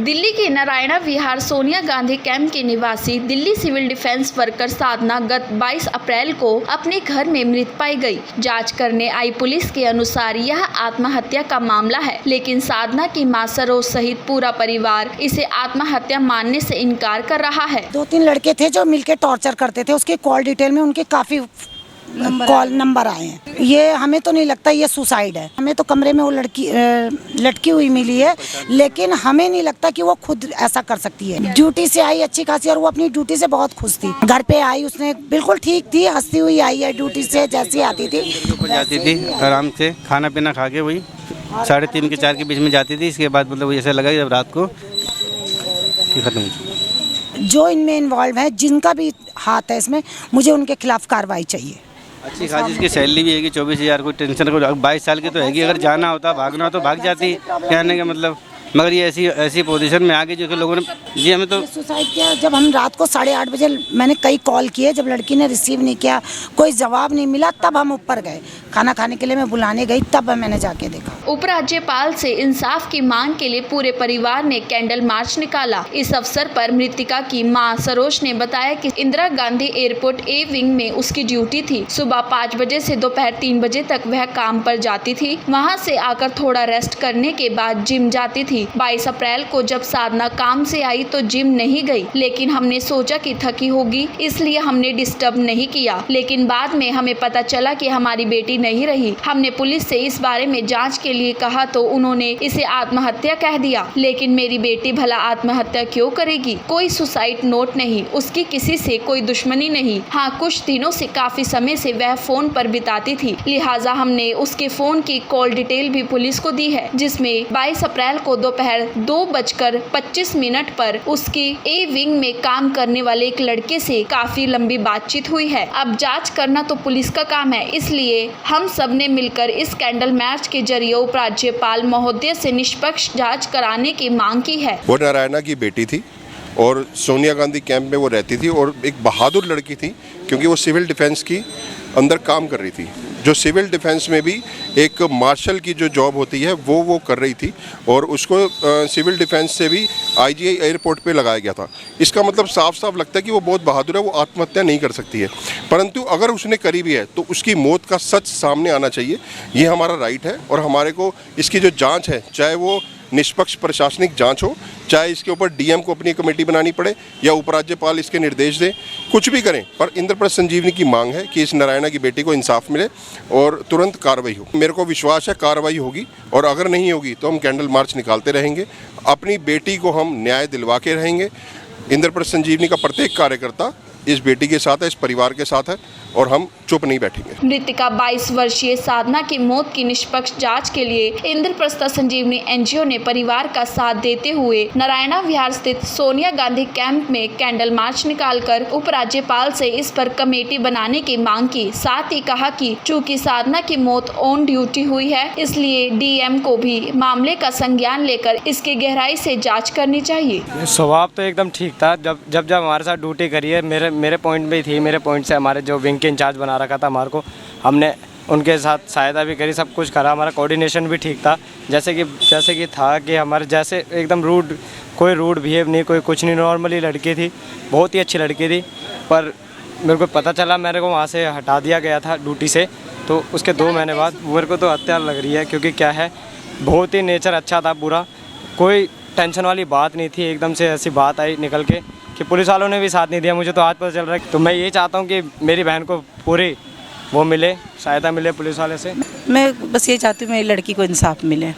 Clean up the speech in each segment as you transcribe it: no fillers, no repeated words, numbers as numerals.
दिल्ली के नारायणा विहार सोनिया गांधी कैंप की निवासी दिल्ली सिविल डिफेंस वर्कर साधना गत 22 अप्रैल को अपने घर में मृत पाई गई। जांच करने आई पुलिस के अनुसार यह आत्महत्या का मामला है, लेकिन साधना की मां सरोज सहित पूरा परिवार इसे आत्महत्या मानने से इनकार कर रहा है। 2-3 लड़के थे जो मिलकर टॉर्चर करते थे, उसके कॉल डिटेल में उनके काफी कॉल नंबर आए हैं। ये हमें तो नहीं लगता ये सुसाइड है। हमें तो कमरे में वो लड़की लटकी हुई मिली है, लेकिन हमें नहीं लगता कि वो खुद ऐसा कर सकती है। ड्यूटी से आई अच्छी खासी, और वो अपनी ड्यूटी से बहुत खुश थी। घर पे आई, उसने बिल्कुल ठीक थी, हंसती हुई आई है ड्यूटी से, जैसी आती थी जाती थी आराम से, खाना पीना खा के वही 3:30 के 4 के बीच में जाती थी। इसके बाद मतलब ऐसा लगा जब रात को खत्म हुई। जो इनमें इन्वॉल्व है, जिनका भी हाथ है इसमें, मुझे उनके खिलाफ कार्रवाई चाहिए। अच्छी खासी इसकी सैलरी भी है 24,000, कोई टेंशन को 22 साल की तो हैगी। अगर जाना होता, भागना हो तो भाग जाती, कहने का मतलब। मगर ये ऐसी पोजीशन में आ गई जो कि लोगों ने जी हमें तो सुसाइड किया। जब हम रात को 8:30 बजे, मैंने कई कॉल किए, जब लड़की ने रिसीव नहीं किया, कोई जवाब नहीं मिला, तब हम ऊपर गए खाना खाने के लिए। मैं बुलाने गई, तब मैंने जाके देखा। उपराज्यपाल से इंसाफ की मांग के लिए पूरे परिवार ने कैंडल मार्च निकाला। इस अवसर पर मृतिका की मां सरोज ने बताया कि Indira Gandhi airport A wing में उसकी ड्यूटी थी। सुबह 5 बजे से दोपहर 3 बजे तक वह काम पर जाती थी। वहां से आकर थोड़ा रेस्ट करने के बाद जिम जाती थी। 22 अप्रैल को जब साधना काम से आई तो जिम नहीं गई, लेकिन हमने सोचा कि थकी होगी, इसलिए हमने डिस्टर्ब नहीं किया। लेकिन बाद में हमें पता चला कि हमारी बेटी नहीं रही। हमने पुलिस से इस बारे में जांच के लिए कहा तो उन्होंने इसे आत्महत्या कह दिया। लेकिन मेरी बेटी भला आत्महत्या क्यों करेगी? कोई सुसाइड नोट नहीं, उसकी किसी से कोई दुश्मनी नहीं। हाँ, कुछ दिनों से काफी समय से वह फोन पर बिताती थी, लिहाजा हमने उसके फोन की कॉल डिटेल भी पुलिस को दी है, जिसमें 22 अप्रैल को दोपहर 2:25 पर उसकी ए विंग में काम करने वाले एक लड़के से काफी लंबी बातचीत हुई है। अब जांच करना तो पुलिस का काम है, इसलिए हम सब ने मिलकर इस कैंडल मार्च के जरिए उपराज्यपाल महोदय से निष्पक्ष जांच कराने की मांग की है। वो नारायणा की बेटी थी और सोनिया गांधी कैंप में वो रहती थी, और एक बहादुर लड़की थी, क्योंकि वो सिविल डिफेंस की अंदर काम कर रही थी। जो सिविल डिफेंस में भी एक मार्शल की जो जॉब होती है वो कर रही थी, और उसको सिविल डिफेंस से भी आईजीआई एयरपोर्ट पे लगाया गया था। इसका मतलब साफ साफ लगता है कि वो बहुत बहादुर है, वो आत्महत्या नहीं कर सकती है। परंतु अगर उसने करी भी है तो उसकी मौत का सच सामने आना चाहिए। ये हमारा राइट है, और हमारे को इसकी जो जाँच है, चाहे वो निष्पक्ष प्रशासनिक जांच हो, चाहे इसके ऊपर डीएम को अपनी कमेटी बनानी पड़े या उपराज्यपाल इसके निर्देश दें, कुछ भी करें, पर इंद्रप्रस्थ संजीवनी की मांग है कि इस नारायणा की बेटी को इंसाफ मिले और तुरंत कार्रवाई हो। मेरे को विश्वास है कार्रवाई होगी, और अगर नहीं होगी तो हम कैंडल मार्च निकालते रहेंगे। अपनी बेटी को हम न्याय दिलवा के रहेंगे। इंद्रप्रस्थ संजीवनी का प्रत्येक कार्यकर्ता इस बेटी के साथ है, इस परिवार के साथ है, और हम चुप नहीं बैठेंगे। मृतिका 22 वर्षीय साधना की मौत की निष्पक्ष जांच के लिए इंद्रप्रस्थ संजीवनी एनजीओ ने परिवार का साथ देते हुए नारायणा विहार स्थित सोनिया गांधी कैंप में कैंडल मार्च निकालकर उपराज्यपाल से इस पर कमेटी बनाने की मांग की। साथ ही कहा कि चूंकि साधना की मौत ऑन ड्यूटी हुई है, इसलिए डीएम को भी मामले का संज्ञान लेकर इसकी गहराई से जाँच करनी चाहिए। स्वभाव तो एकदम ठीक था। जब हमारे साथ ड्यूटी करी है, मेरे पॉइंट में थी। मेरे पॉइंट से हमारे जो विंग के इंचार्ज बना रखा था हमारे को, हमने उनके साथ सहायता भी करी, सब कुछ करा। हमारा कोऑर्डिनेशन भी ठीक था, जैसे कि था कि हमारे जैसे एकदम कोई रूड बिहेव नहीं, कोई कुछ नहीं। नॉर्मली लड़की थी, बहुत ही अच्छी लड़की थी। पर मेरे को पता चला, मेरे को वहाँ से हटा दिया गया था ड्यूटी से, तो उसके 2 महीने बाद मेरे को तो हत्या लग रही है। क्योंकि क्या है, बहुत ही नेचर अच्छा था पूरा, कोई टेंशन वाली बात नहीं थी। एकदम से ऐसी बात आई निकल के कि पुलिस वालों ने भी साथ नहीं दिया। मुझे तो आज पता चल रहा है। तो मैं ये चाहता हूँ कि मेरी बहन को पूरी वो मिले, सहायता मिले पुलिस वाले से। मैं बस ये चाहती हूँ मेरी लड़की को इंसाफ मिले।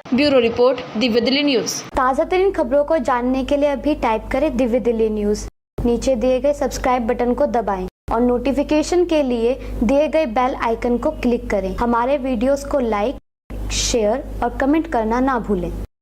Bureau report, Divya Delhi news. ताज़ा तरीन खबरों को जानने के लिए अभी टाइप करें दिव्य दिल्ली न्यूज। नीचे दिए गए सब्सक्राइब बटन को दबाएं और नोटिफिकेशन के लिए दिए गए बेल आइकन को क्लिक करें। हमारे वीडियोस को लाइक, शेयर और कमेंट करना ना भूलें।